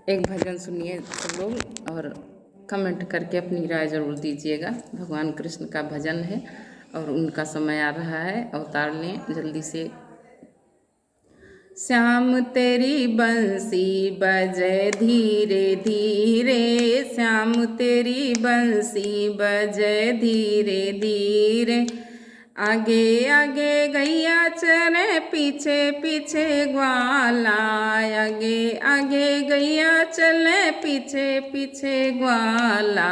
एक भजन सुनिए सब लोग और कमेंट करके अपनी राय ज़रूर दीजिएगा। भगवान कृष्ण का भजन है और उनका समय आ रहा है, अवतार लें जल्दी से। श्याम तेरी बंसी बजे धीरे धीरे, श्याम तेरी बंसी बजे धीरे धीरे। आगे आगे गैया चले पीछे पीछे ग्वाला, आगे आगे गैया चले पीछे पीछे ग्वाला।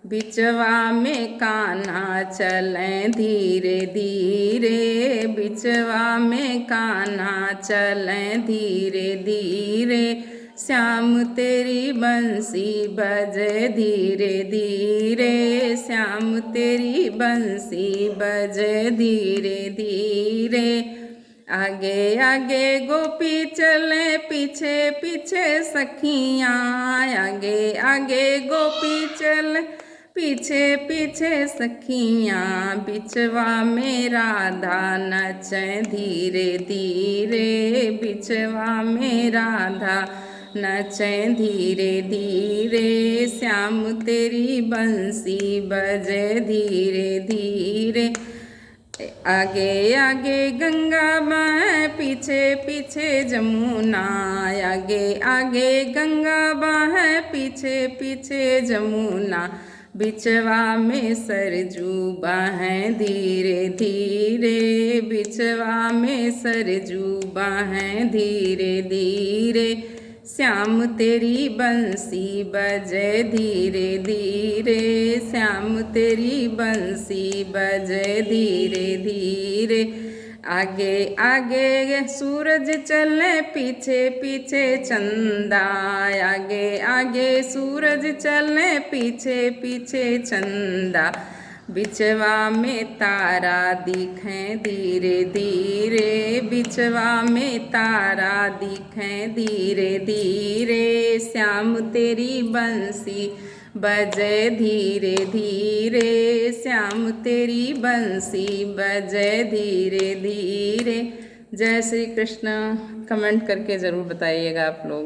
बिचवा में कान्हा चले धीरे धीरे, बिचवा में कान्हा चले धीरे धीरे। श्याम तेरी बंसी बजे धीरे धीरे, श्याम तेरी बंसी बजे धीरे धीरे। आगे आगे गोपी चले पीछे पीछे सखियाँ, आगे आगे गोपी चले पीछे पीछे सखियाँ। बिचवा में राधा नचे धीरे धीरे, बिचवा में राधा नचे धीरे धीरे। श्याम तेरी बंसी बजे धीरे धीरे। आगे आगे गंगा बहे पीछे पीछे जमुना, आगे आगे गंगा बहे पीछे पीछे जमुना। बिचवा में सरजू बहे धीरे धीरे, बिचवा में सरजू बहे धीरे धीरे। श्याम तेरी बंसी बजे धीरे धीरे, श्याम तेरी बंसी बजे धीरे धीरे। आगे आगे सूरज चले पीछे पीछे चंदा, आगे आगे सूरज चले पीछे पीछे चंदा। बिचवा में तारा दिखे धीरे धीरे, बिचवा में तारा दिखे धीरे धीरे। श्याम तेरी बंसी बजे धीरे धीरे, श्याम तेरी बंसी बजे धीरे धीरे। जय श्री कृष्ण। कमेंट करके ज़रूर बताइएगा आप लोग।